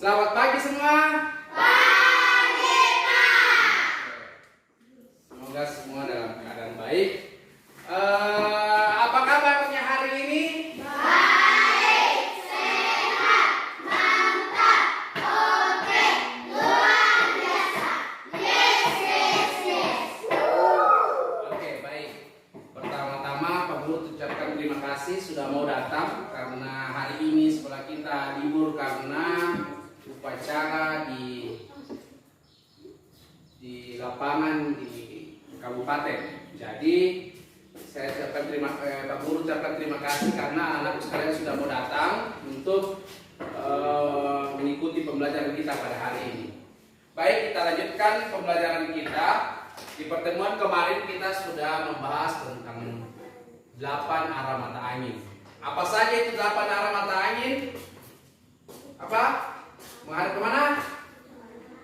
Selamat pagi semua. Pagi, Pak. Semoga semua dalam keadaan baik. Apa kabarnya hari ini? Baik, sehat, mantap, oke, luar biasa. Yes, yes, yes. Oke, baik. Pertama-tama Pak Guru ucapkan terima kasih sudah mau datang karena hari ini sekolah kita libur karena upacara di lapangan di kabupaten. Jadi saya ucapkan Pak Guru ucapkan terima kasih karena anak sekalian sudah mau datang untuk mengikuti pembelajaran kita pada hari ini. Baik, kita lanjutkan pembelajaran kita. Di pertemuan kemarin kita sudah membahas tentang 8 arah mata angin. Apa saja itu 8 arah mata angin? Apa? Menghadap kemana?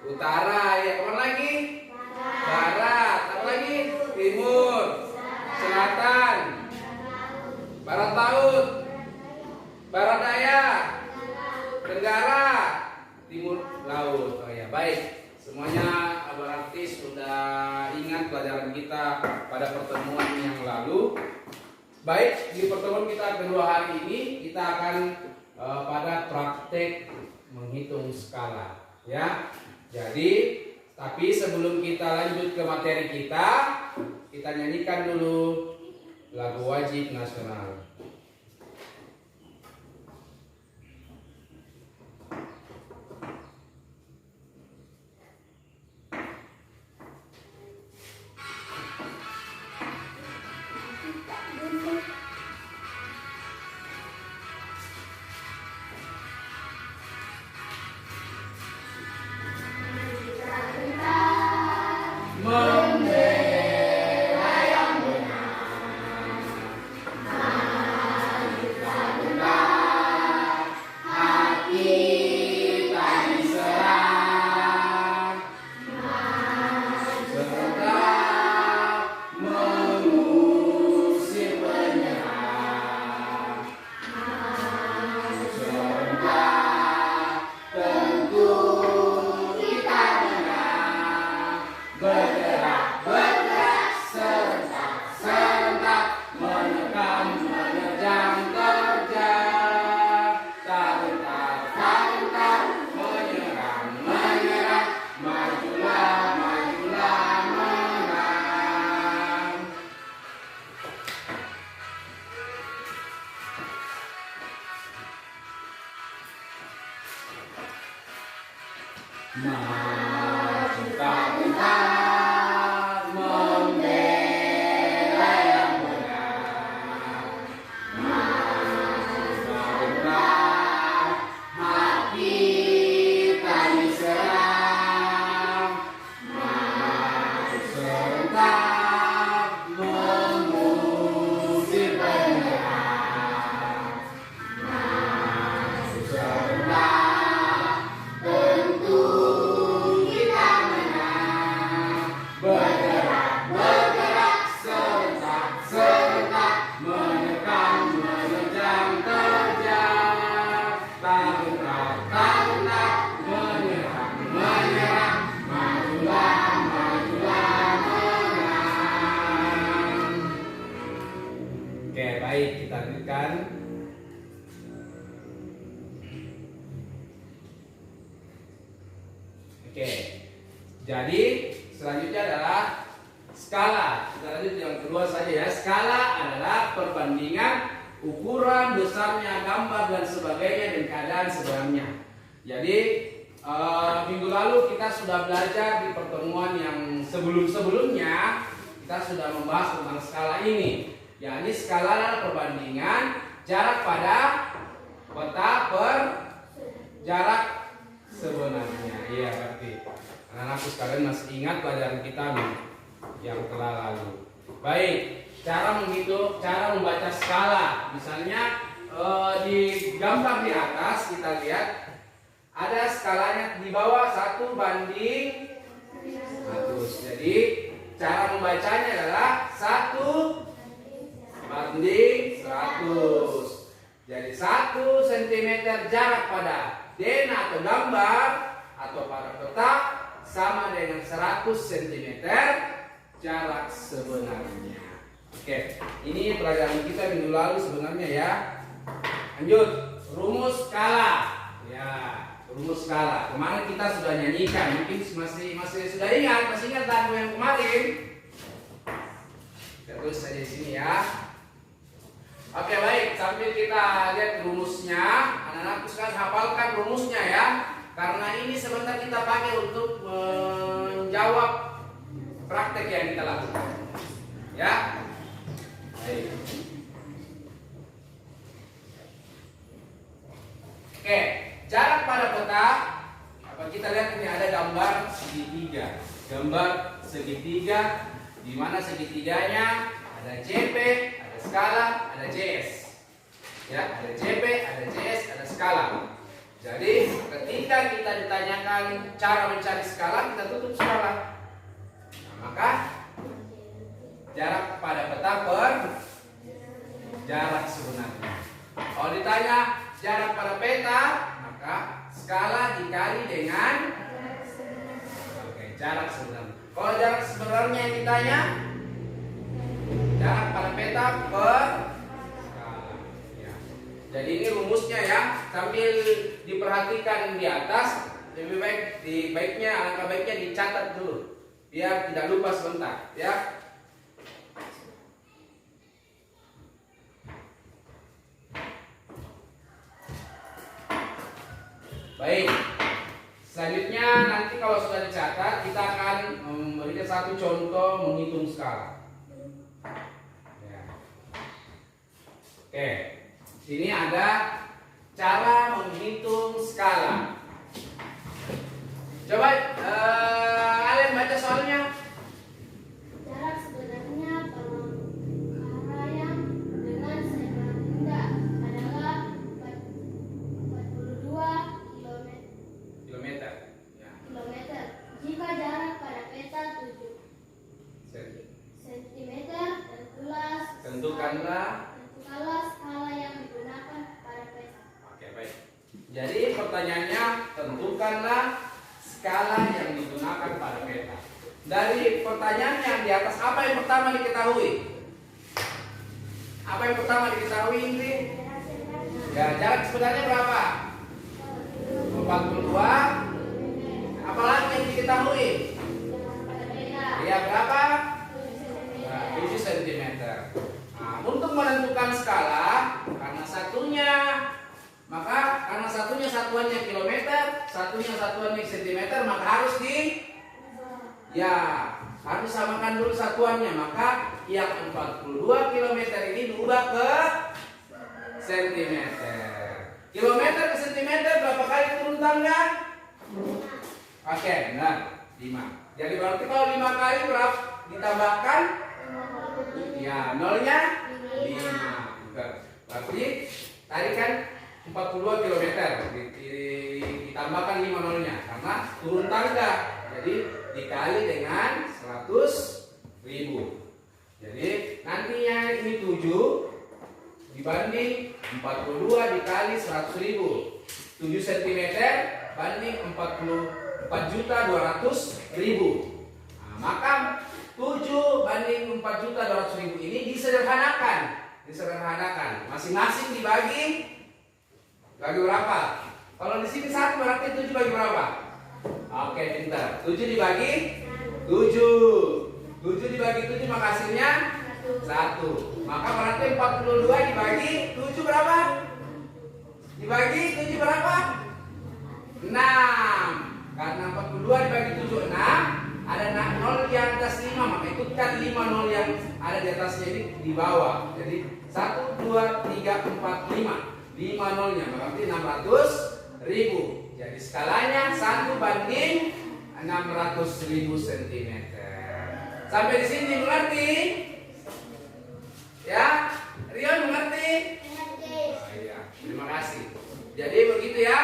Utara, ya kemana lagi? Barat, apa lagi? Timur, selatan, barat laut, barat daya, tenggara, timur laut. Oh ya, baik. Semuanya berarti sudah ingat pelajaran kita pada pertemuan yang lalu. Baik, di pertemuan kita kedua hari ini kita akan pada praktek menghitung skala, ya. Jadi, tapi sebelum kita lanjut ke materi kita nyanyikan dulu lagu wajib nasional. Jadi selanjutnya adalah skala. Kita lanjut yang kedua saja ya. Skala adalah perbandingan ukuran besarnya gambar dan sebagainya dan keadaan sebenarnya. Jadi minggu lalu kita sudah belajar di pertemuan yang sebelumnya kita sudah membahas tentang skala ini. Yakni skala adalah perbandingan jarak pada peta per jarak sebenarnya. Iya, berarti anak-anakku sekalian masih ingat pelajaran kita nih yang telah lalu. Baik, cara menghitung, cara membaca skala. Misalnya di gambar di atas kita lihat ada skalanya di bawah 1:100. Jadi cara membacanya adalah 1:100. Jadi 1 cm jarak pada denah atau gambar atau pada peta sama dengan 100 cm jarak sebenarnya. Oke, ini pelajaran kita minggu lalu sebenarnya ya. Lanjut, rumus skala. Ya, rumus skala. Kemarin kita sudah nyanyikan, mungkin masih sudah ingat, masih ingat lagu yang kemarin. Kita tulis saja di sini ya. Oke, baik, sambil kita lihat rumusnya, anak-anak sekarang hafalkan rumusnya ya. Karena ini sebentar kita pakai untuk menjawab praktek yang kita lakukan. Ya. Baik. Oke, jarak pada peta. Apa kita lihat ini ada gambar segitiga. Gambar segitiga di mana segitiganya ada JP, ada skala, ada JS. Ya, ada JP, ada JS, ada skala. Jadi ketika kita ditanyakan cara mencari skala, kita tutup skala. Nah, maka jarak pada peta per jarak sebenarnya. Kalau ditanya jarak pada peta, maka skala dikali dengan jarak sebenarnya. Kalau jarak sebenarnya yang ditanya, jarak pada peta per skala. Ya. Jadi ini rumusnya ya. Sambil diperhatikan di atas, lebih baik alangkah baiknya dicatat dulu, biar tidak lupa sebentar. Ya. Baik, selanjutnya nanti kalau sudah dicatat kita akan memberikan satu contoh menghitung skala. Ya. Oke, sini ada cara menghitung skala. Coba kalian baca soalnya. Jarak sebenarnya perkara yang dengan seekor benda adalah 42 Kilometer. Ya. kilometer. Jika jarak pada peta 7 cm, tentukanlah skala yang digunakan pada peta. Oke, baik. Jadi pertanyaannya, tentukanlah skala yang digunakan pada peta. Dari pertanyaan yang di atas, apa yang pertama diketahui? Apa yang pertama diketahui ini? Ya, jarak sebenarnya berapa? 42. Apalagi yang diketahui? Ya, berapa? 7 cm. Nah, untuk menentukan skala, karena satunya satuannya kilometer, satunya satuannya cm, maka harus harus samakan dulu satuannya. Maka yang 42 km ini diubah ke cm. Kilometer ke centimeter berapa kali turun tangga? Oke, benar, 5. Jadi berarti kalau 5 kali berapa ditambahkan? Ya, nolnya 5. Berarti tadi kan 42 km ditambahkan 5 nolnya karena turun tangga. Jadi dikali dengan 100.000. Jadi nantinya ini 7 dibanding 42 dikali 100.000. 7 cm banding 44.200.000. Nah, maka 7 banding 4.200.000 ini disederhanakan. Masing-masing dibagi berapa? Kalau di sini 1 berarti 7 bagi berapa? Oke, pintar. 7 dibagi 7. 7 dibagi 7 maka hasilnya 1. Maka berarti 42 dibagi 7 berapa? Dibagi 7 berapa? 6. Karena 42 dibagi 7 6. Ada 0 di atas 5, maka ikutkan 5 0 yang ada di atasnya ini di bawah. Jadi 1, 2, 3, 4, 5. 5 nolnya berarti 600.000. Jadi skalanya 1 banding 600.000 cm. Sampai di sini mengerti? Ya, Rion mengerti? Oh, iya. Terima kasih. Jadi begitu ya,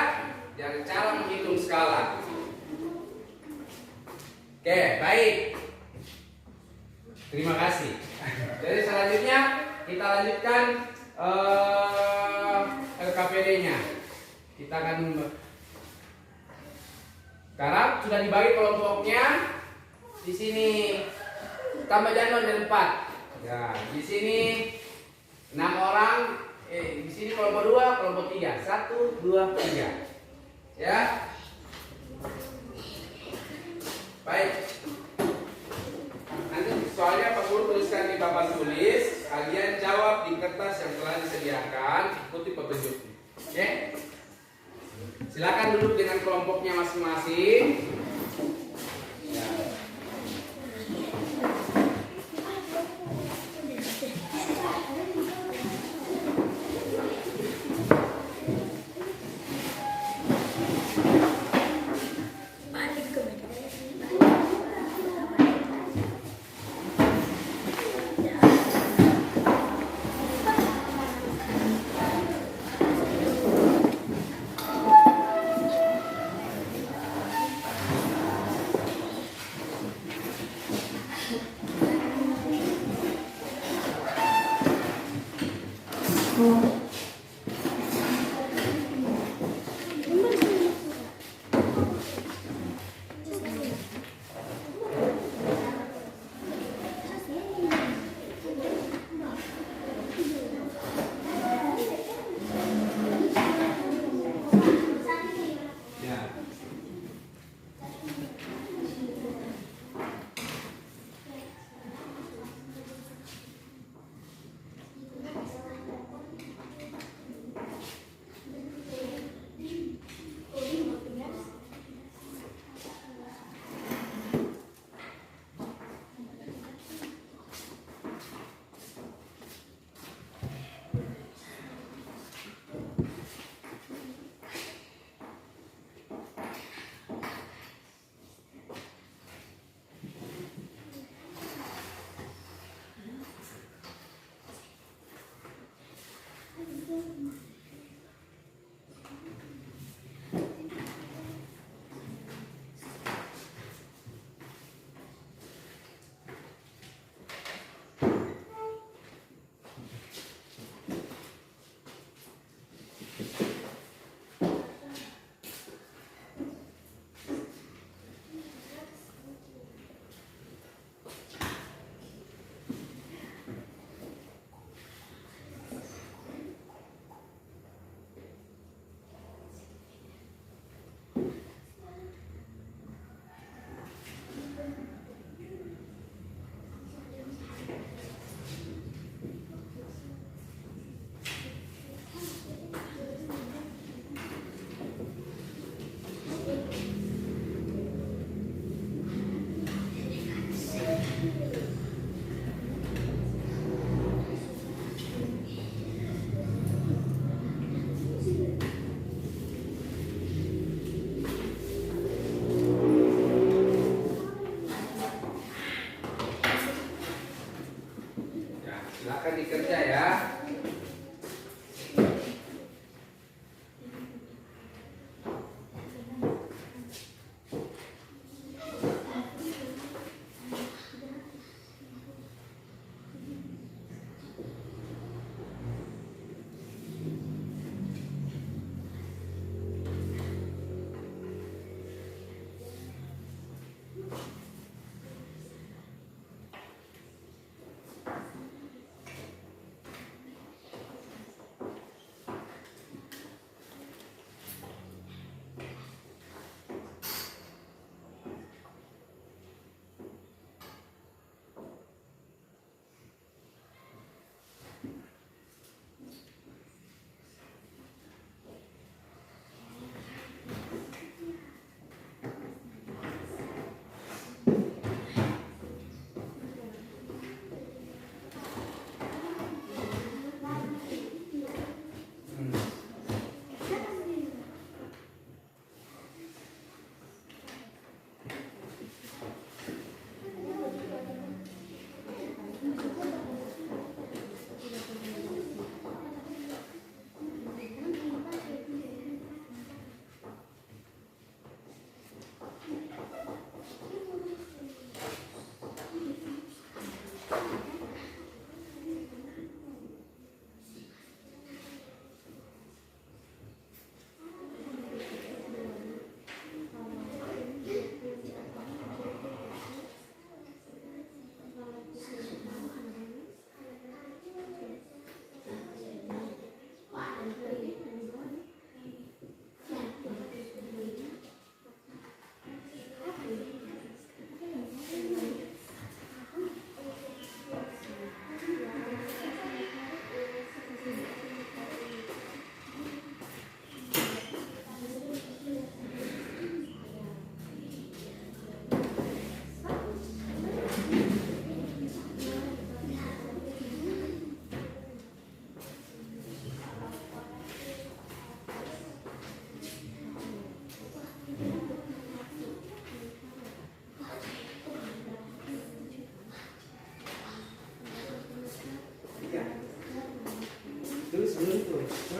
cara menghitung skala. Oke, baik. Terima kasih. Jadi selanjutnya kita lanjutkan LKPD-nya. Kita akan Sekarang sudah dibagi kelompoknya. Di sini tambah jangan ada 4. Ya, di sini 6 orang. Di sini kelompok 2, kelompok 3. 1, 2, 3. Ya. Baik. Nanti soalnya Pak Guru tuliskan di papan tulis, kalian jawab di kertas yang telah disediakan, ikuti petunjuknya. Oke? Silakan duduk dengan kelompoknya masing-masing. Ya.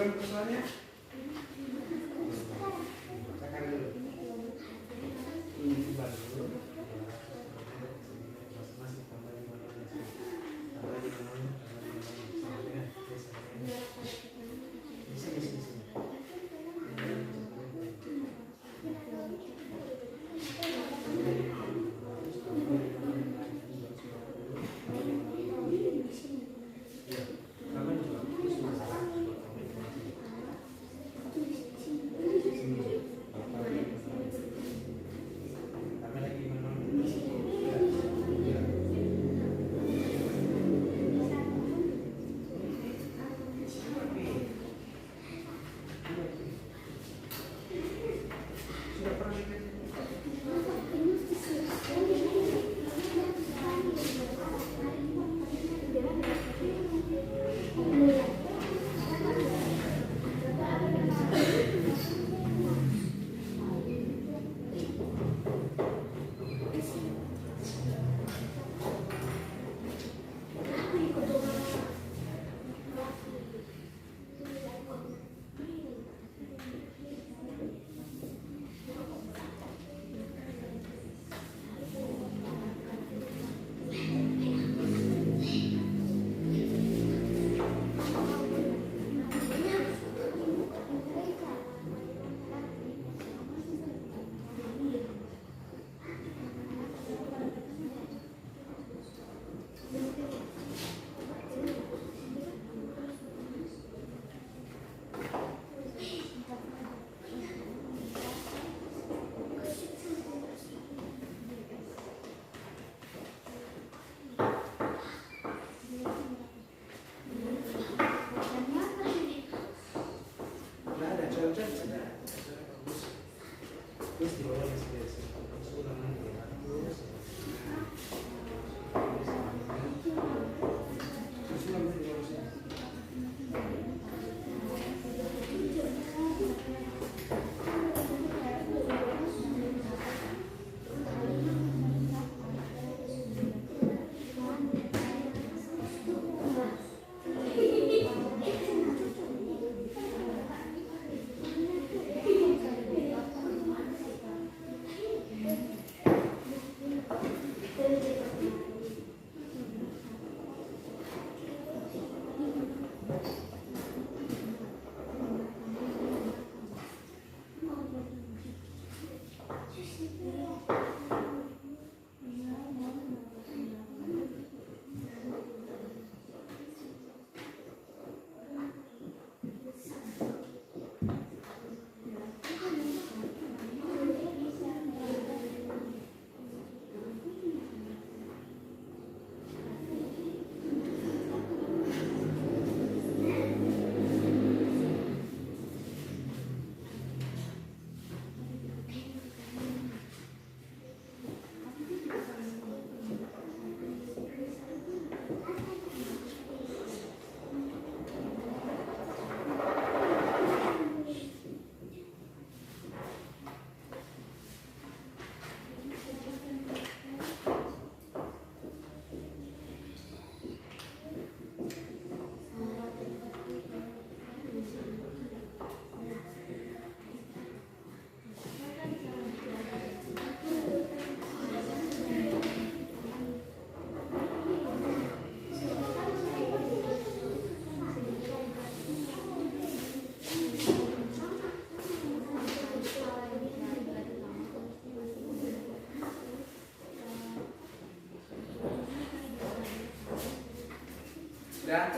Bukan persoalannya. Tekan dulu. Ini baru. Masih tambah 15. Tambah 5. Sudah?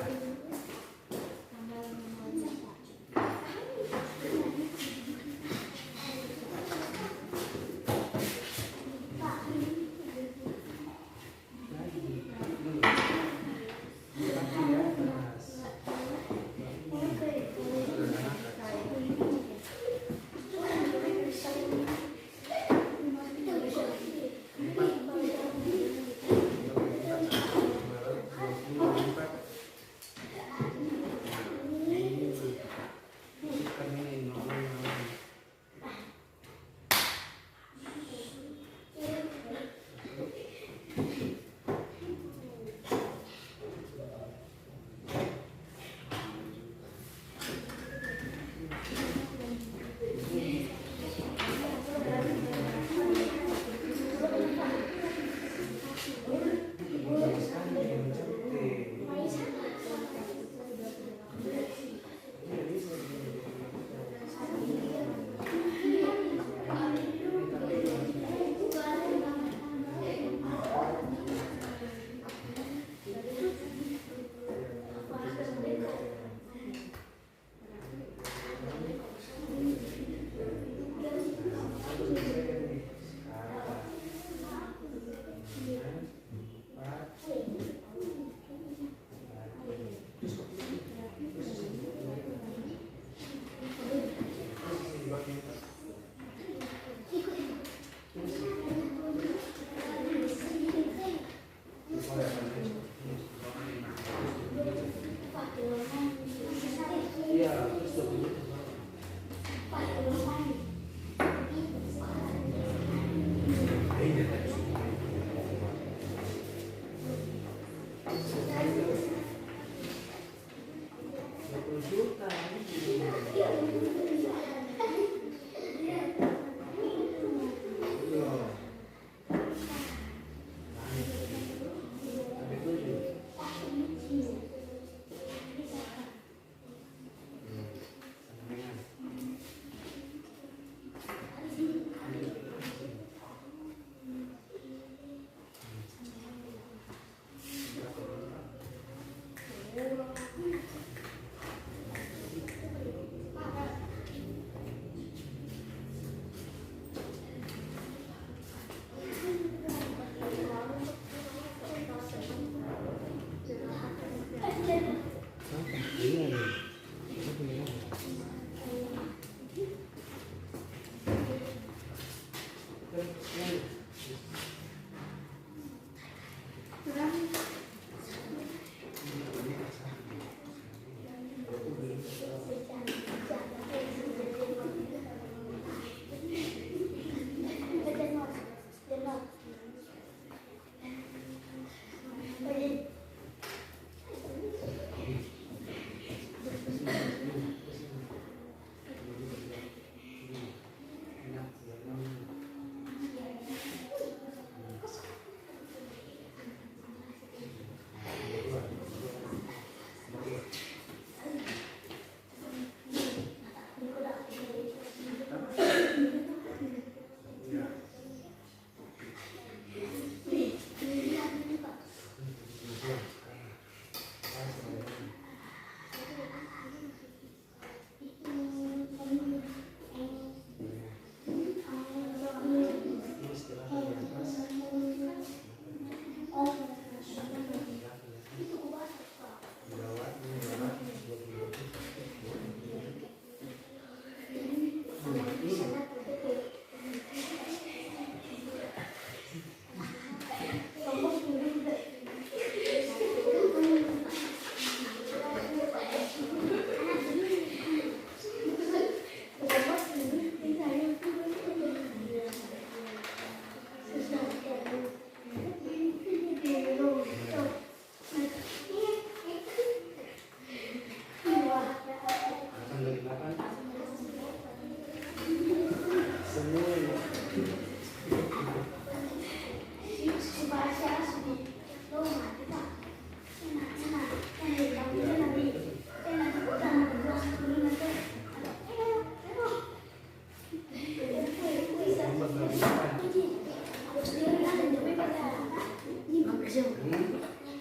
berlabuhan.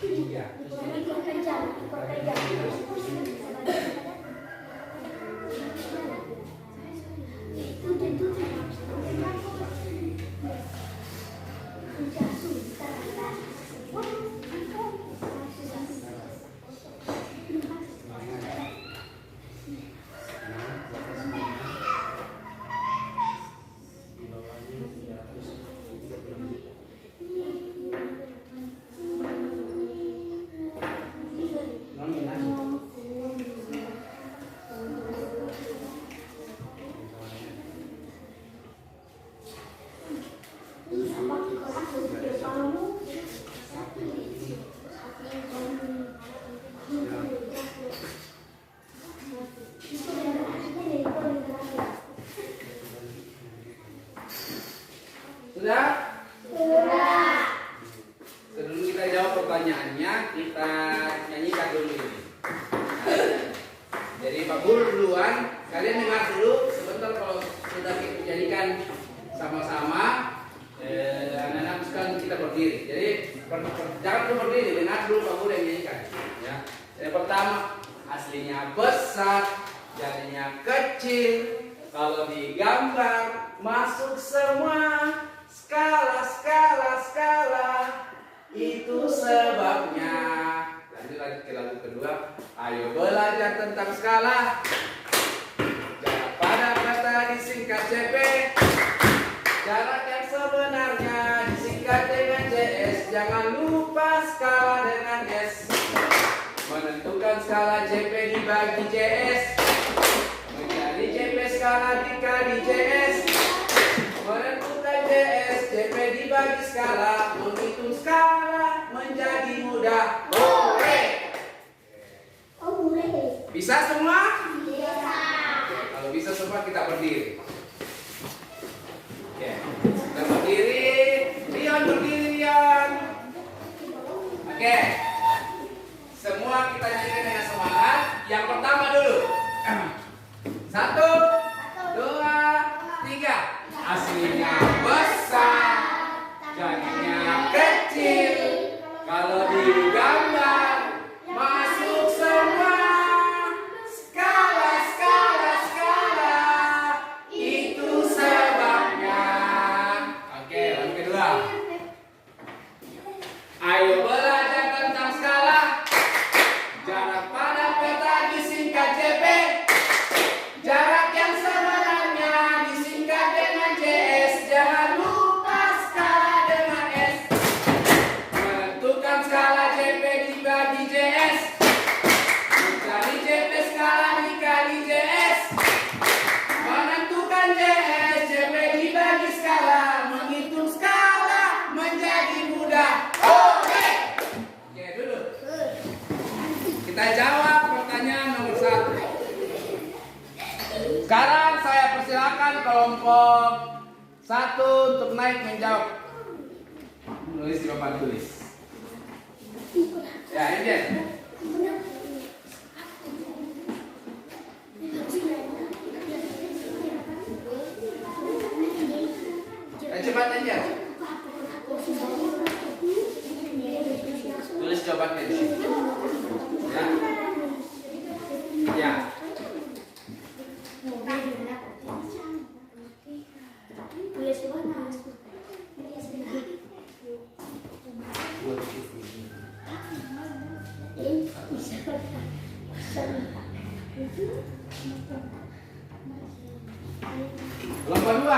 Iya. Sudah? Sebelum kita jawab pertanyaannya, kita nyanyikan dulu ini. Jadi Pak Guru duluan, kalian dengar dulu sebentar kalau sudah kita nyanyikan sama-sama. Anak-anak sekalian kita berdiri. Jadi jangan dulu berdiri, dengar dulu Pak Guru yang nyanyikan. Ya. Yang pertama, aslinya besar, jadinya kecil. Kalau digambar masuk semua. Skala, skala, skala, itu sebabnya. Lanjut ke lagu kedua. Ayo belajar tentang skala. Jarak pada kata disingkat CP. Jarak yang sebenarnya disingkat dengan JS. Jangan lupa skala dengan S. Menentukan skala JP dibagi JS. Menjadi JP skala dikali JS. Menentukan JS, JP dibagi skala, menghitung skala menjadi mudah. Hore! Bisa semua? Bisa. Kalau bisa semua kita berdiri. Oke, kita berdiri. Rian berdiri, Rian. Oke, semua kita nyanyikan dengan semangat. Yang pertama dulu. 1, 2, 3. Aslinya besar, jadinya kecil. Kalau digambar masuk semua. Skala, skala, skala, itu sebabnya. Oke, yang kedua. Ayo belajar tentang skala. Jarak pada peta disingkat JP. Jarak yang sebenarnya disingkat dengan JS. Jangan lupa skala dengan S. Menentukan skala JP dibagi JS. Mencari JP skala dikali JS. Menentukan JS, JP dibagi skala. Menghitung skala menjadi mudah. Oke. Oke, dulu. Kita jawab pertanyaan nomor 1. Sekarang saya persilakan kelompok 1 untuk naik menjawab. Nulis di papan tulis. Ya, ini dia. Cepat aja. Tulis jawabannya di sini. Ya. Ya. Kelompok 2.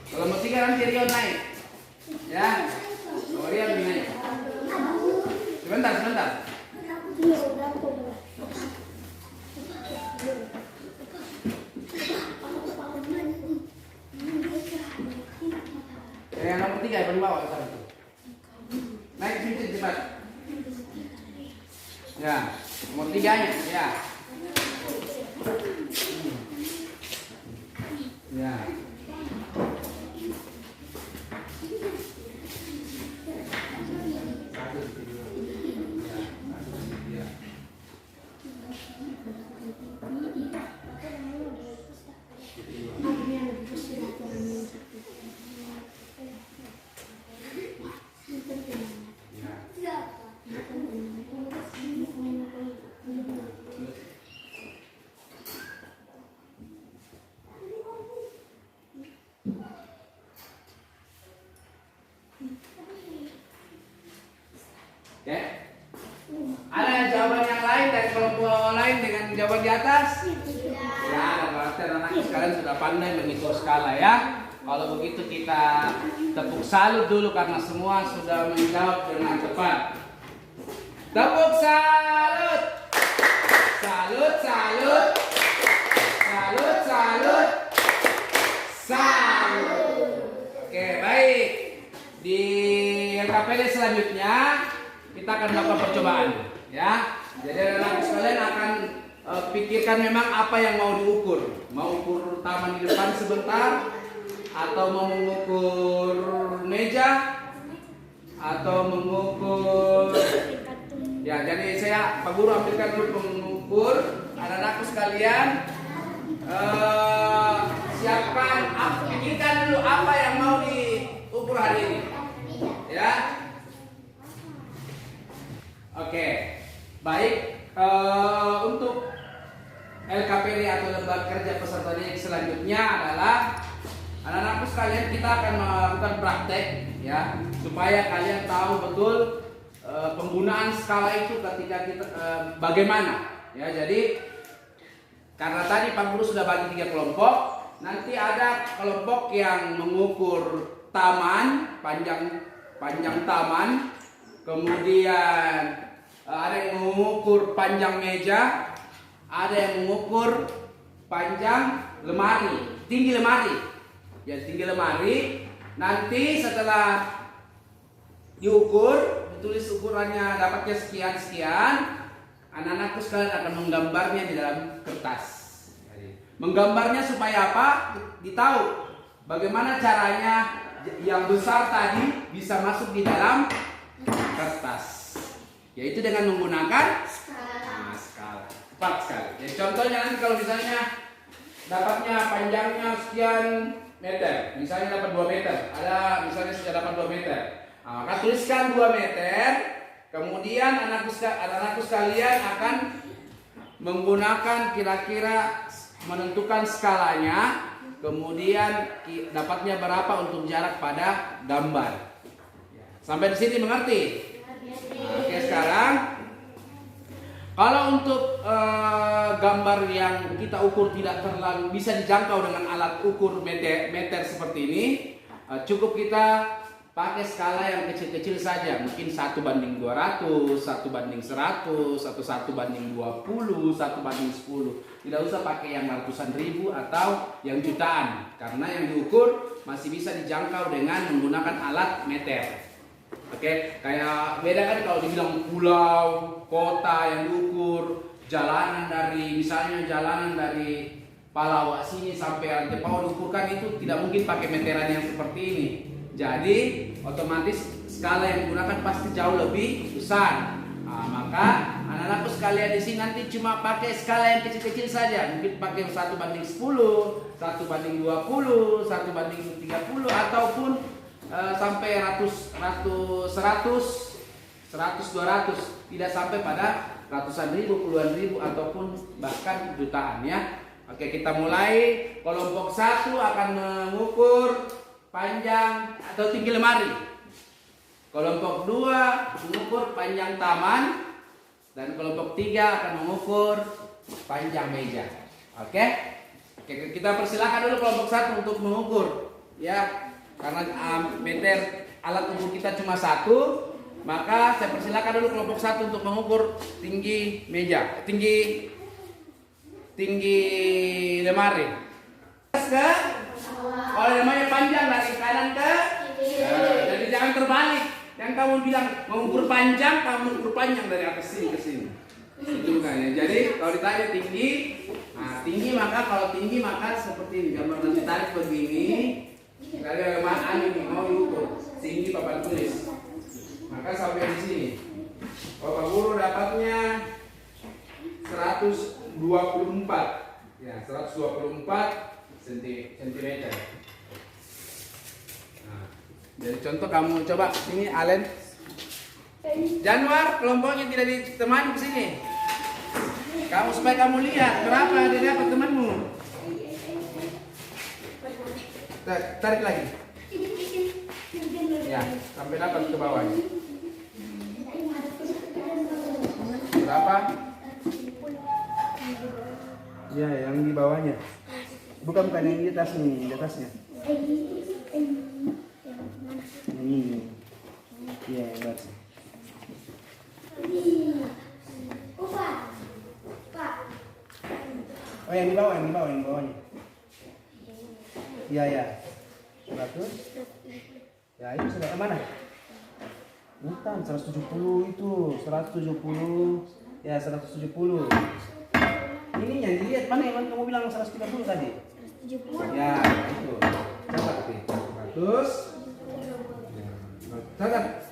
Kelompok 3 nanti Rion naik. Ya. Rion naik. Sebentar. Yang nomor 3 paling bawah sekarang. Naik sini cepat. Ya, nomor 3-nya, ya. Ya. lain dengan jawaban di atas? Tidak. Ya, berarti anak sekalian sudah pandai menghitung skala ya. Kalau begitu kita tepuk salut dulu karena semua sudah menjawab dengan tepat. Tepuk salut. Salut, salut. Salut, salut. Salut. Oke, baik. Di LKPD selanjutnya kita akan melakukan percobaan ya. Jadi anak sekalian akan pikirkan memang apa yang mau diukur. Mau ukur taman di depan sebentar, atau mau mengukur meja, atau mengukur ya. Jadi saya Pak Guru ambilkan dulu pengukur. Anak-anakku sekalian siapkan, pikirkan dulu apa yang mau diukur hari ini ya. Oke, baik. Untuk LKPD atau lembaga kerja peserta didik selanjutnya adalah anak-anakku sekalian, kita akan melakukan praktek ya, supaya kalian tahu betul penggunaan skala itu ketika kita bagaimana ya. Jadi karena tadi Pak Guru sudah bagi 3 kelompok, nanti ada kelompok yang mengukur taman, panjang taman, kemudian ada yang mengukur panjang meja, ada yang mengukur panjang lemari, tinggi lemari. Ya, tinggi lemari. Nanti setelah diukur, ditulis ukurannya dapatnya sekian, anak-anakku sekalian akan menggambarnya di dalam kertas. Menggambarnya supaya apa? Ditahu bagaimana caranya yang besar tadi bisa masuk di dalam kertas. Yaitu dengan menggunakan skala. Tepat sekali. Jadi contohnya nanti kalau misalnya dapatnya panjangnya sekian meter, misalnya dapat 2 meter, ada misalnya sudah dapat 2 meter, maka tuliskan 2 meter. Kemudian anak-anakku sekalian akan menggunakan kira-kira menentukan skalanya, kemudian dapatnya berapa untuk jarak pada gambar. Sampai di sini mengerti? Oke, sekarang kalau untuk gambar yang kita ukur tidak terlalu bisa dijangkau dengan alat ukur meter seperti ini, cukup kita pakai skala yang kecil-kecil saja, mungkin 1:200, 1:100, atau 1:20, 1:10. Tidak usah pakai yang ratusan ribu atau yang jutaan, karena yang diukur masih bisa dijangkau dengan menggunakan alat meter. Oke, kayak beda kan kalau dibilang pulau, kota yang diukur, jalanan dari Palawak sini sampai Antepao diukurkan, itu tidak mungkin pakai meteran yang seperti ini. Jadi otomatis skala yang digunakan pasti jauh lebih besar. Maka anak-anakku sekalian di sini nanti cuma pakai skala yang kecil-kecil saja, mungkin pakai 1:10, 1:20, 1:30, ataupun sampai 100, 200, tidak sampai pada ratusan ribu, puluhan ribu, ataupun bahkan jutaan ya. Oke, kita mulai. Kelompok 1 akan mengukur panjang atau tinggi lemari. Kelompok 2 mengukur panjang taman, dan kelompok 3 akan mengukur panjang meja. Oke, kita persilakan dulu kelompok 1 untuk mengukur ya. Karena meter alat ukur kita cuma 1, maka saya persilakan dulu kelompok 1 untuk mengukur tinggi meja, tinggi lemari. Kalau lemari panjang dari kanan ke, jadi jangan terbalik. Yang kamu bilang mengukur panjang, kamu mengukur panjang dari atas sini ke sini. Itu kan ya. Jadi kalau ditanya tinggi, tinggi maka seperti ini. Gambar nanti tarik begini. Dari mana ini mau diukur tinggi papan tulis, maka sampai di sini. Bapak Guru dapatnya 124 ya, 124 cm. Jadi contoh kamu coba ini Alen Januar, kelompoknya tidak ditemani ke sini. Kamu supaya kamu lihat berapa dia dapat temanmu. Tarik lagi. Ya, sampai dapat ke bawahnya. Berapa? Ya, yang di bawahnya. Bukan yang di atas nih, di atasnya. Ini. Iya, yang baris. Oh, yang di bawah, yang di bawahnya. Iya, ya. 100. Ya, itu sudah mana? Bukan, 170 itu. 170. Ya, 170. Ini yang dilihat mana yang kamu bilang 130 tadi? 170. Ya, itu. Catat nih. 100. Catat.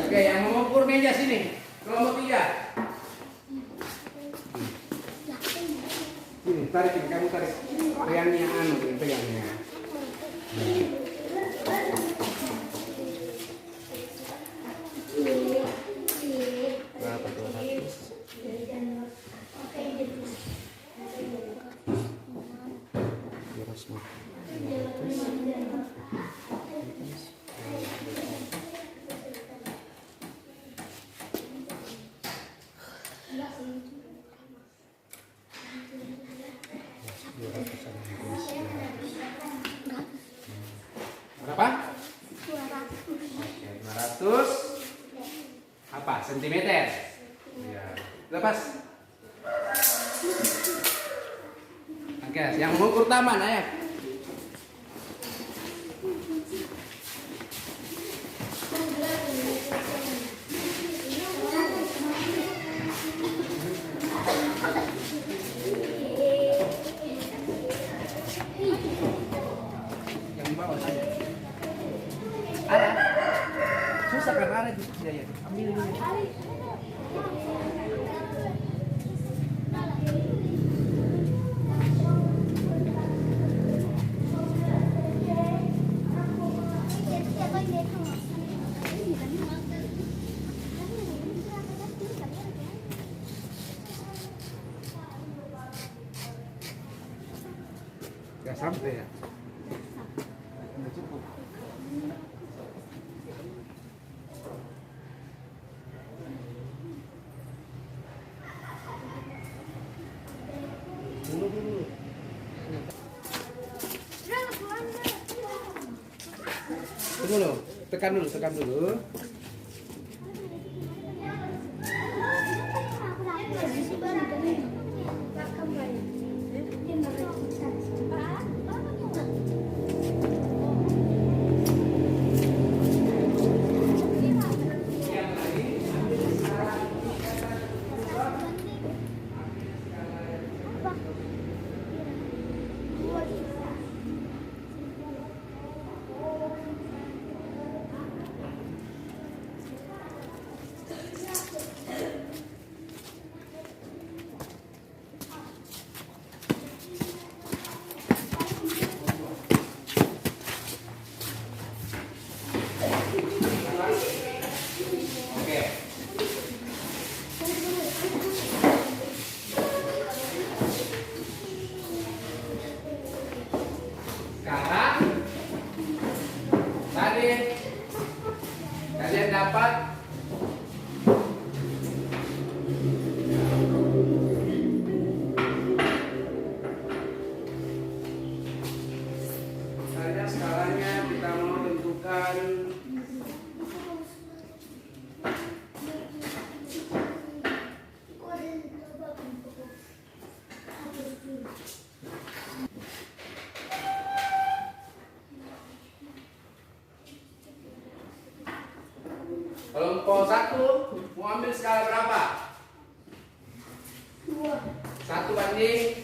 Oke, yang mengukur meja sini. Kelompok 3. Sini, tarik ini, kamu tarik. Pegangnya anu, pegangnya. Berapa tuh? 100. Berapa? 500 apa? Sentimeter. Ya. Lepas. Oke, yang mengukur taman ayo. Yang bawah saja. Ada. Susah kan ada di ya, ya. Ambil dulu. Gak sampai ya. Nggak cukup. Dulu. Tunggu dulu, tekan dulu. Oke. Sekarang tadi kalian dapat skalanya kita mau tentukan kelompok 1 mau ambil skala berapa? 1 banding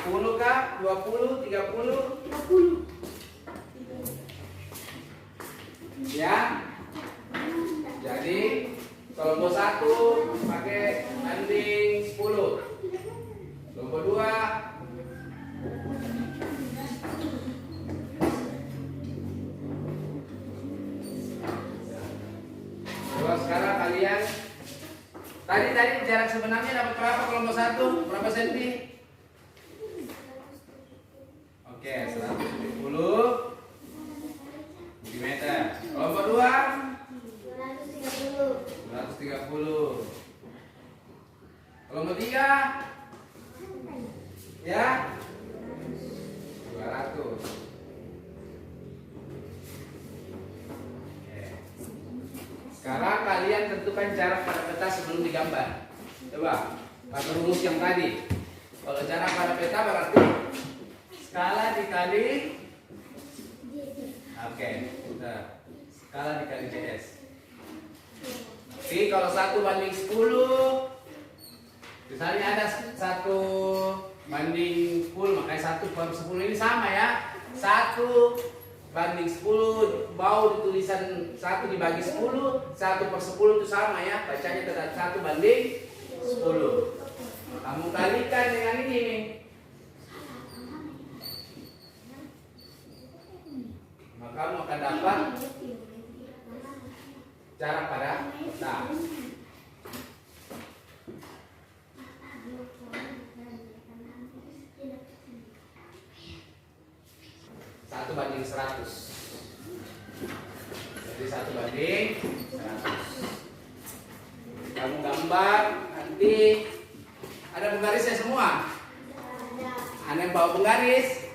10 kah? 20? 30? Ya. Jadi kelompok 1 pakai banding 10. Kelompok 2 sekarang kalian tadi jarak sebenarnya dapat berapa kelompok 1? Berapa senti? kalian tentukan jarak pada peta sebelum digambar. Coba, pakai rumus yang tadi. Kalau jarak pada peta berarti skala dikali, oke, nah, skala dikali CS. Jadi kalau 1:10, misalnya ada 1:10, makanya 1/10 ini sama ya. 1/10, bawah tulisan 1 dibagi 10, 1/10 itu sama ya. Bacanya tetap 1/10. Kamu kalikan dengan ini nih. Maka kamu akan dapat jarak pada peta. 1/100. Jadi 1/100. Kamu gambar nanti ada penggarisnya semua. Ada yang bawa penggaris?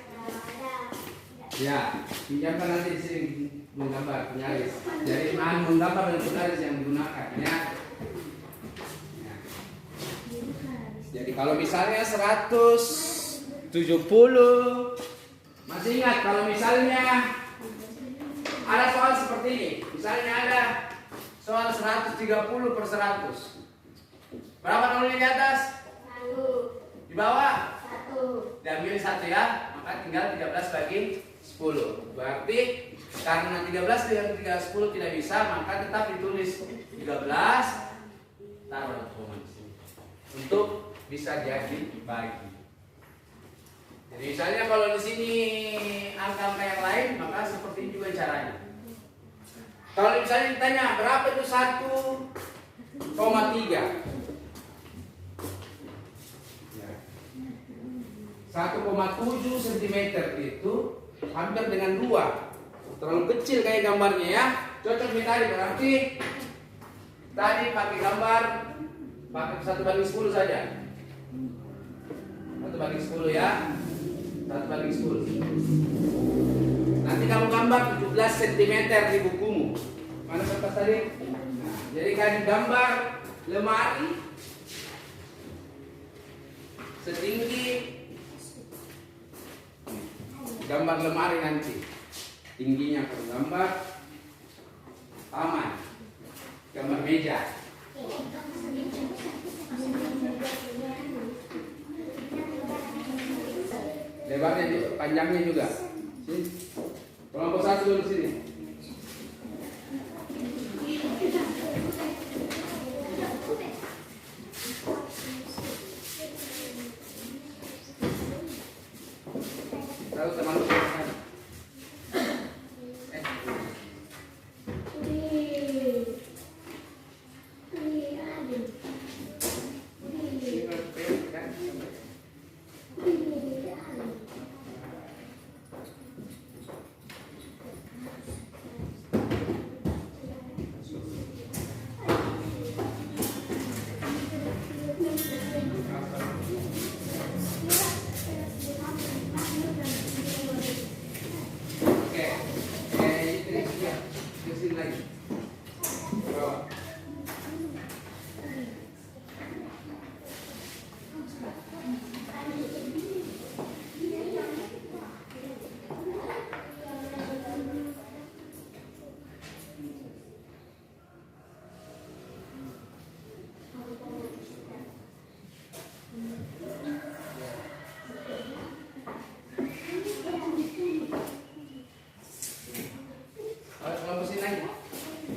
Ya, pinjamkan nanti di sini menggambar penggaris. Jadi menggambar dengan penggaris yang digunakan ya. Jadi kalau misalnya 170, masih ingat kalau misalnya ada soal seperti ini. Misalnya ada soal 130/100. Berapa nolnya di atas? 1. Di bawah? 1. Diambil 1 ya. Maka tinggal 13 bagi 10. Berarti karena 13 dengan 10 tidak bisa, maka tetap ditulis 13 taruh koma di sini. Untuk bisa jadi bagi. Jadi misalnya kalau di sini angka-angka yang lain, maka seperti ini juga caranya. Kalau misalnya ditanya berapa itu 1,3, 1,7 cm itu hampir dengan 2. Terlalu kecil kayak gambarnya ya. Cocok nih tadi, berarti tadi pakai gambar pakai 1/10 saja. 1/10 ya. 1/10. Nanti kamu gambar 17 cm di bukumu. Mana kertas tadi? Nah, jadi kan gambar lemari setinggi gambar lemari nanti. Tingginya kalau gambar taman. Gambar meja. Lebarnya juga, panjangnya juga. Sini. Kelompok 1 dulu sini. Lalu teman-teman.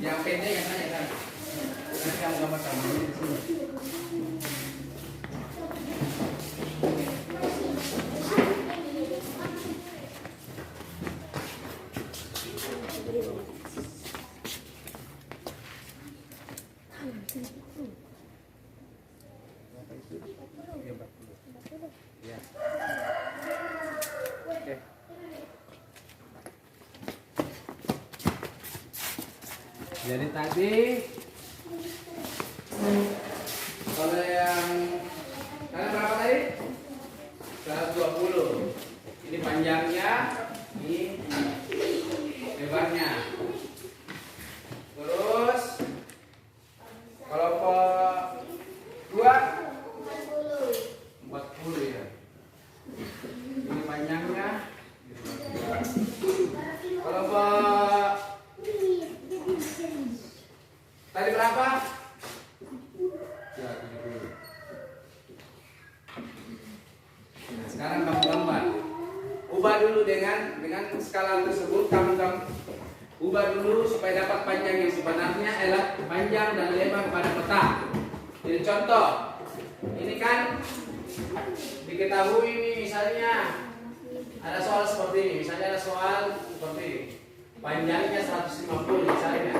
Yang pendek yang tanya kan. Nanti kamu gambar sama ini di sini. Ya. Oke. Jadi tadi kalau yang kalian berapa tadi? 120. Ini panjangnya, ini lebarnya. Terus ubah dulu dengan skala tersebut. Kamu ubah dulu supaya dapat panjang yang sebenarnya adalah panjang dan lebar pada peta. Jadi contoh, ini kan diketahui ini, misalnya ada soal seperti ini. Misalnya ada soal seperti ini, panjangnya 150 misalnya.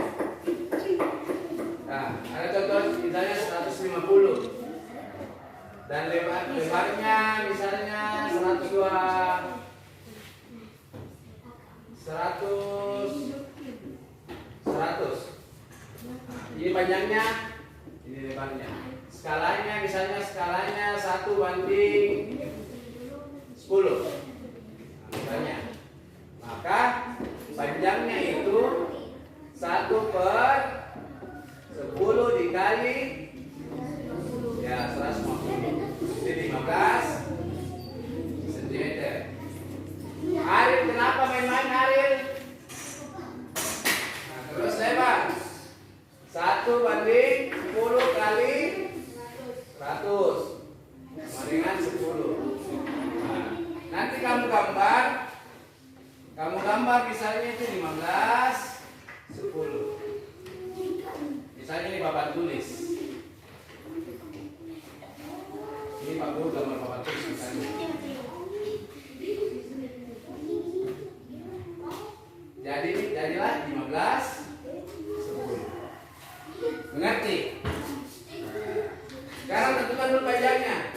Nah, ada contoh misalnya 150 dan lebarnya misalnya 100. Ini panjangnya, ini lebarnya. Skalanya misalnya 1:10. Misalnya. Maka panjangnya itu 1/10 dikali ya 150. Jadi 15 cm. Ariel, kenapa main-main Ariel? Nah, terus lebar 1/10 kali 100 sama dengan 10. Nah, nanti kamu gambar misalnya itu 15 10. Misalnya ini papan tulis. Ini Pak Guru gambar papan tulis misalnya. Jadilah 15 10. Mengerti? Sekarang tentukan dulu panjangnya.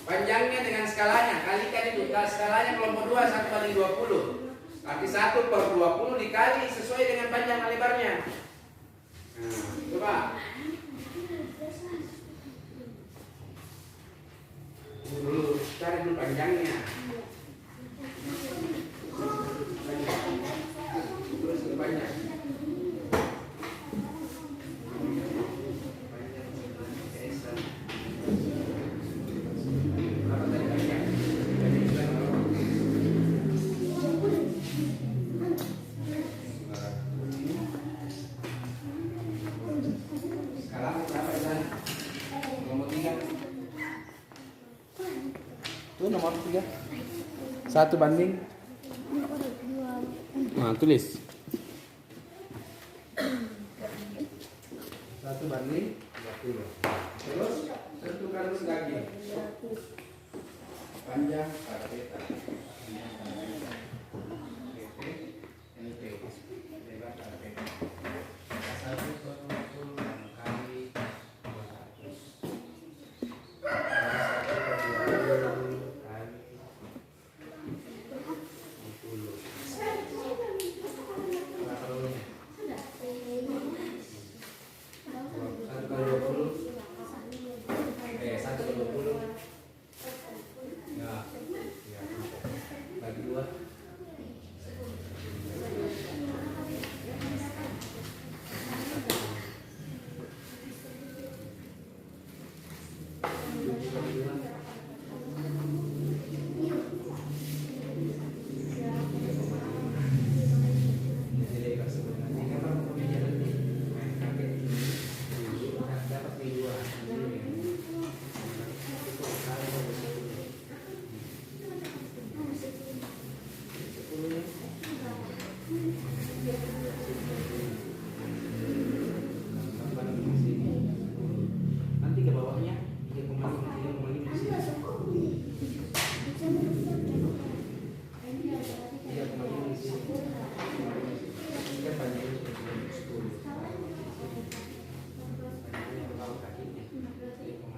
Panjangnya dengan skalanya, kalikan itu. Skalanya kelompok 2 1/20. Arti 1/20 dikali sesuai dengan panjang dan lebarnya. Nah, coba. Dulu cari dulu panjangnya. Terus banyak. Itu nomor 3. 1/. Nah, tulis 1/20. Terus tentukan terus lagi panjang pada peta. Lebar pada peta. 1/20 kali 200. 1/20 kali 20. Nanti ke bawahnya 3,5 di sini. 3,5 di sini. Ini kan panjangnya sudah 10. Panjangnya ke bawah kakinya 3,5.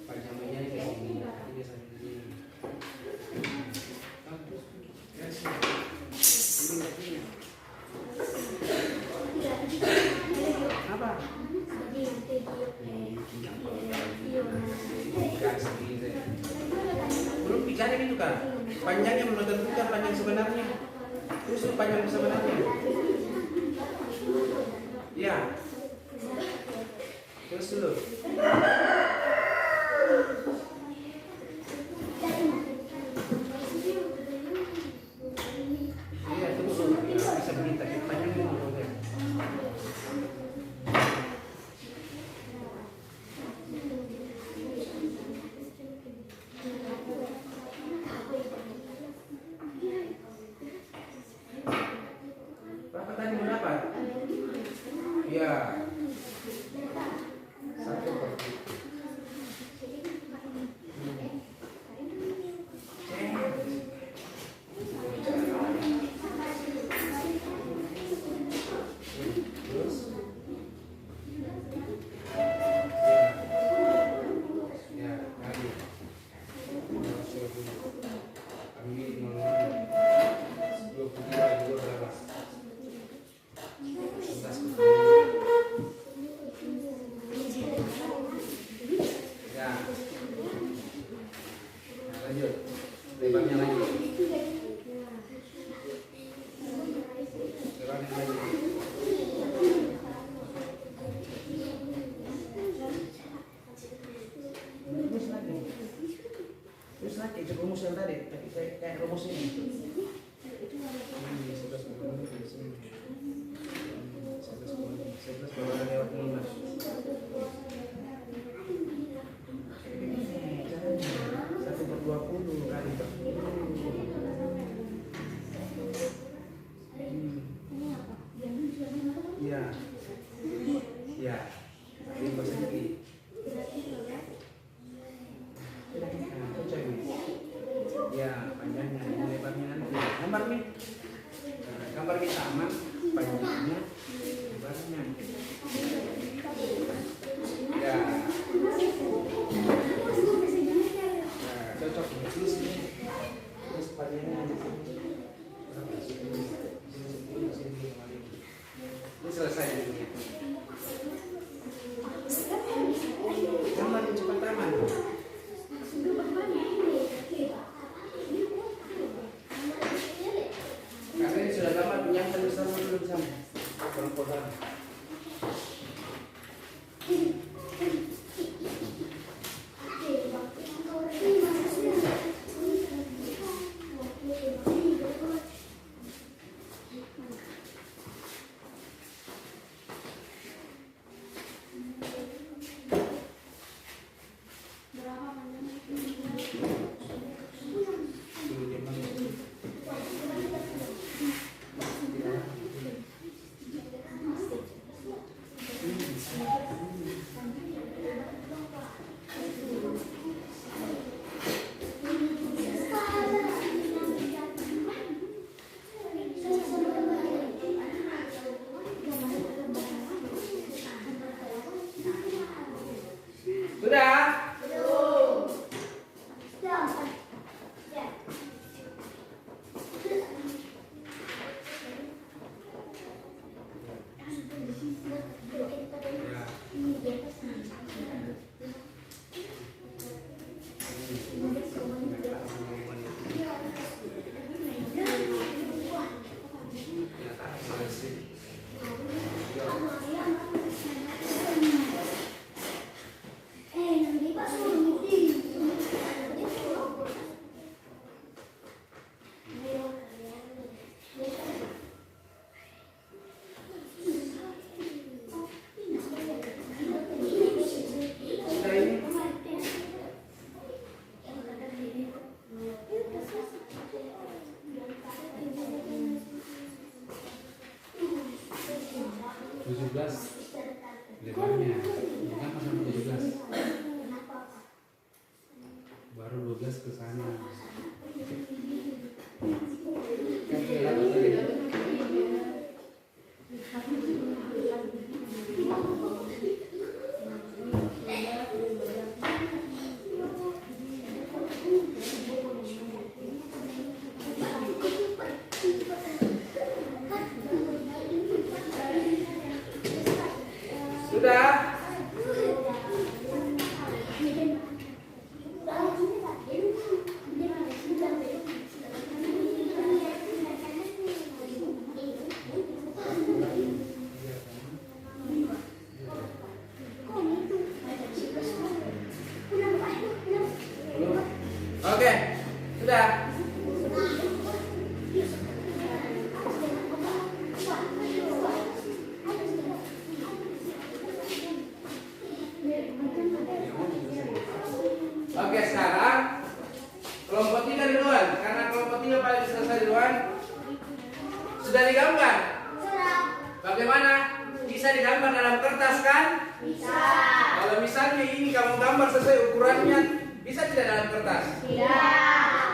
Panjangnya ini kayak gini. Kaki biasa begini. Apa? Belum bicara gitu kan? Panjangnya belum tentukan panjang sebenarnya. Terus panjang sebenarnya. Ya. Terus dulu. Iya, terus dulu. Ya, bisa begitu. Panjang dulu. Lanjut. Lebarnya lagi. Lebarnya lagi. Terus lagi coba rumus yang tadi, tapi kayak rumus ini. Ini 11 bawah di sini. 11 bawah lewat 15. Caranya 1/20 kali 40. Iya. Iya. Ini bahasa lagi. Ya, panjangnya, ini lebarnya nanti. Gambar nih. Nah, gambar kita aman, panjangnya, lebarnya. Ya. Nah, cocok di sini. Terus panjangnya di sini. Ini selesai ini. Gambar yang cepat aman. Karena ini sudah lama menyangkal bersama belum sama. Perempuan. Sudah? Lebarnya bukan pasang 17, baru 12 ke sana. Sudah? Oke, sudah. Oke, sekarang kelompok 3 duluan, karena kelompok 3 paling selesai duluan. Sudah digambar? Bagaimana? Bisa digambar dalam kertas kan? Bisa. Kalau misalnya ini kamu gambar sesuai ukurannya, bisa tidak dalam kertas? Tidak.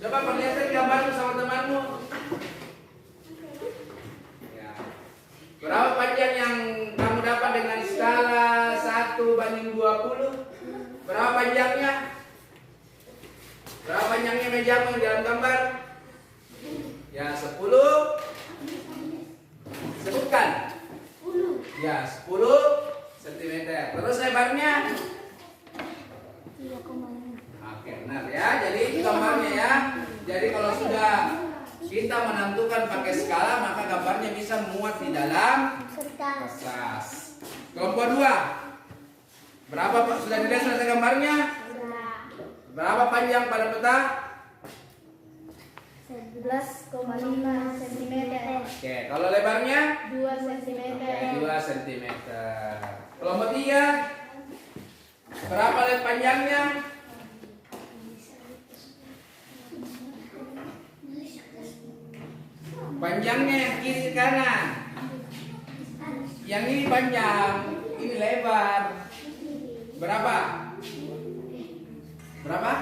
Coba perlihatkan gambarmu sama temanmu. Ya. Berapa panjang yang kamu dapat dengan skala 1/20? Berapa panjangnya? Berapa panjangnya mejamu di dalam gambar? Ya, 10. Sebutkan. 10. Ya, 10 cm. Terus lebarnya? 3,5. Oke, benar ya. Jadi kalau sudah kita menentukan pakai skala, maka gambarnya bisa muat di dalam kertas. Kelompok 2. Berapa Pak? Sudah dilihat selesai gambarnya? Berapa panjang pada peta? 11,5 cm. Oke, kalau lebarnya? 2 cm. Oke, 2 cm. Kelompok 3. Berapa lebar panjangnya? Panjangnya yang kiri ke kanan. Yang ini panjang, ini lebar. Berapa? Berapa?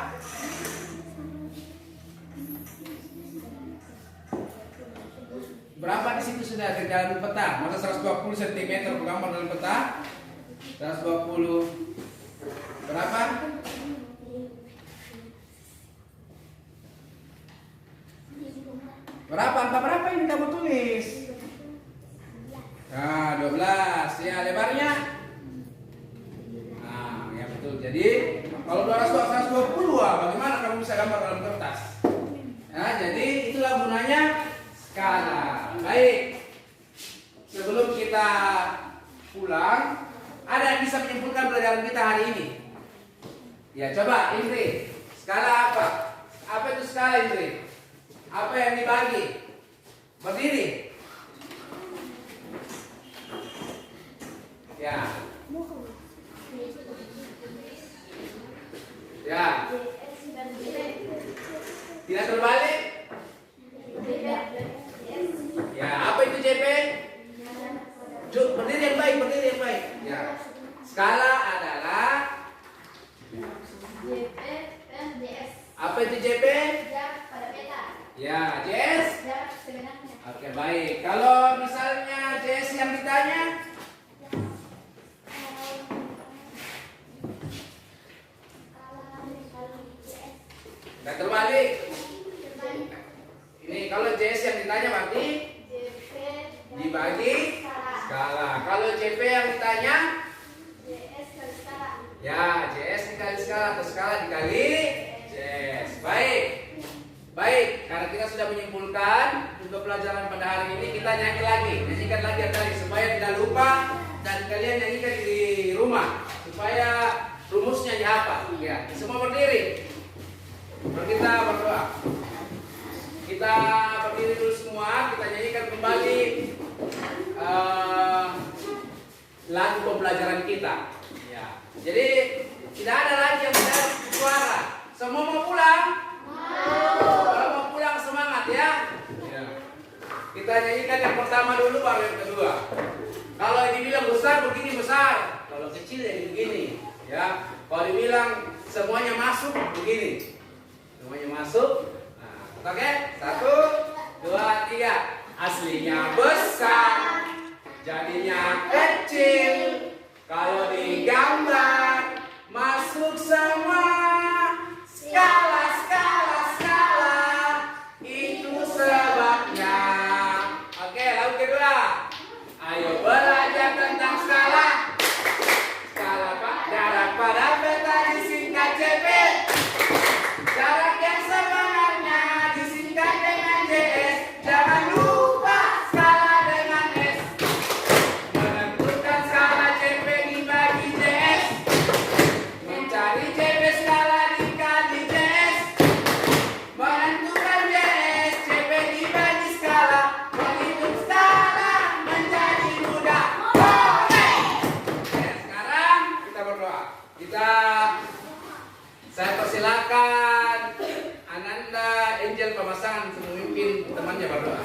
Berapa di situ sudah di dalam peta? Masa 120 cm gambar dalam peta? 120. Berapa? Berapa? Angka berapa ini kamu tulis? Nah, 12. Ya, lebarnya? Nah, ya betul. Jadi, kalau 120, bagaimana kamu bisa gambar dalam kertas? Nah, jadi itulah gunanya skala. Baik. Sebelum kita pulang, ada yang bisa menyimpulkan pelajaran kita hari ini? Ya, coba Indri. Skala apa? Apa itu skala, Indri? Apa yang dibagi? Berdiri. Ya. Ya. Tidak terbalik? Ya, apa itu JP? Berdiri yang baik, berdiri yang baik. Ya. Skala adalah JP dan JS. apa itu JP? Jarak pada peta. Ya, JS. Jarak sebenarnya. Oke, baik. Kalau misalnya JS yang ditanya, nggak terbalik. Ini kalau JS yang ditanya berarti JP dibagi skala. Kalau JP yang ditanya, JS kali skala. ya JS dikali skala atau skala dikali JS. Baik. Baik, karena kita sudah menyimpulkan untuk pelajaran pada hari ini, kita nyanyikan lagi tadi supaya tidak lupa dan kalian nyanyikan di rumah supaya rumusnya dihafal. Ya, semua berdiri. Mari kita berdoa. Kita berdiri dulu semua, kita nyanyikan kembali lagu pembelajaran kita. Ya, jadi tidak ada lagi yang tidak suara. Semua mau pulang? Kalau mau pulang semangat ya. Ya. Kita nyanyikan yang pertama dulu baru yang kedua. Kalau dibilang besar begini besar, kalau kecil jadi begini. Ya. Kalau dibilang semuanya masuk begini. Semuanya masuk. Nah, oke? 1, 2, 3. Aslinya besar, jadinya kecil. Kalau digambar masuk semua. Skala, skala, skala, itu sebabnya. Oke, lalu kedua. Ayo belajar tentang skala. Skala Pak, jarak pada peta disingkat JP. Jarak yang sebenarnya disingkat dengan JS. Jangan lupa skala dengan S. Menentukan skala JP dibagi JS. Mencari JP skala dikali JS. Menentukan JS JP dibagi skala. Menghitung skala menjadi mudah. Oke, sekarang kita berdoa. Saya persilakan Ananda Angel pemasangan untuk memimpin temannya berdoa.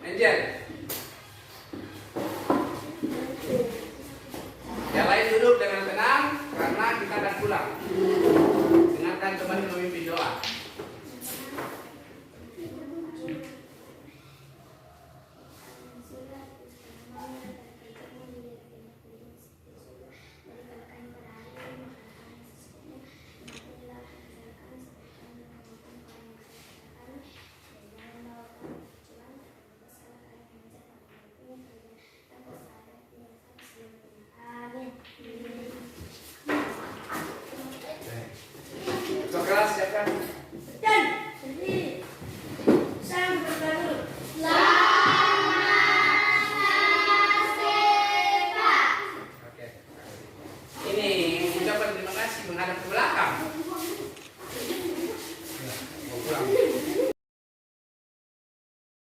Angel. Yang lain duduk dengan tenang karena kita akan pulang. Dengarkan teman memimpin doa.